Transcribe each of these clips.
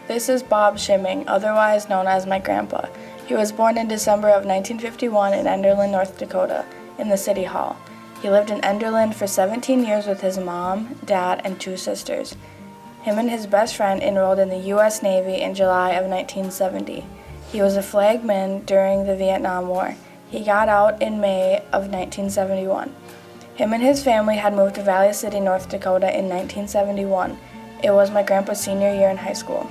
This is Bob Shimming, otherwise known as my grandpa. He was born in December of 1951 in Enderlin, North Dakota, in the City Hall. He lived in Enderlin for 17 years with his mom, dad, and 2 sisters. Him and his best friend enrolled in the U.S. Navy in July of 1970. He was a flagman during the Vietnam War. He got out in May of 1971. Him and his family had moved to Valley City, North Dakota in 1971. It was my grandpa's senior year in high school.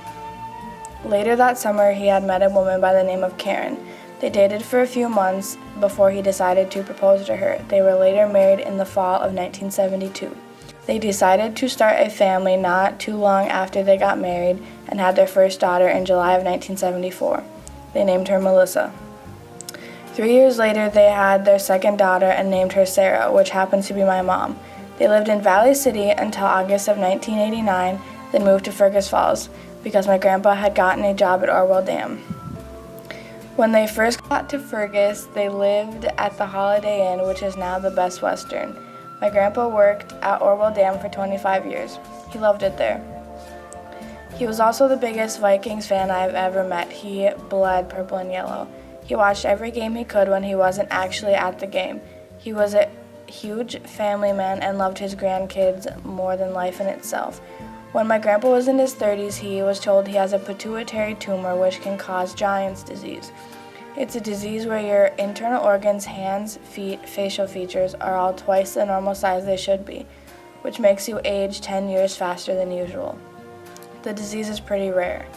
Later that summer, he had met a woman by the name of Karen. They dated for a few months before he decided to propose to her. They were later married in the fall of 1972. They decided to start a family not too long after they got married and had their first daughter in July of 1974. They named her Melissa. 3 years later, they had their second daughter and named her Sarah, which happens to be my mom. They lived in Valley City until August of 1989, then moved to Fergus Falls because my grandpa had gotten a job at Orwell Dam. When they first got to Fergus, they lived at the Holiday Inn, which is now the Best Western. My grandpa worked at Orwell Dam for 25 years. He loved it there. He was also the biggest Vikings fan I've ever met. He bled purple and yellow. He watched every game he could when he wasn't actually at the game. He was a huge family man and loved his grandkids more than life in itself. When my grandpa was in his 30s, he was told he has a pituitary tumor which can cause Giant's disease. It's a disease where your internal organs, hands, feet, facial features are all twice the normal size they should be, which makes you age 10 years faster than usual. The disease is pretty rare.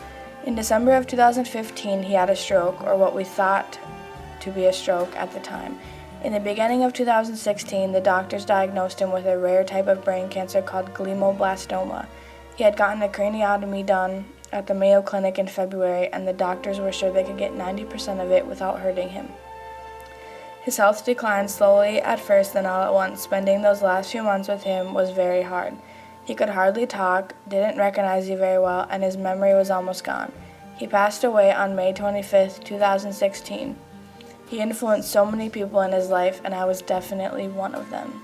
In December of 2015, he had a stroke, or what we thought to be a stroke at the time. In the beginning of 2016, the doctors diagnosed him with a rare type of brain cancer called glioblastoma. He had gotten a craniotomy done at the Mayo Clinic in February, and the doctors were sure they could get 90% of it without hurting him. His health declined slowly at first, then all at once. Spending those last few months with him was very hard. He could hardly talk, didn't recognize you very well, and his memory was almost gone. He passed away on May 25, 2016. He influenced so many people in his life, and I was definitely one of them.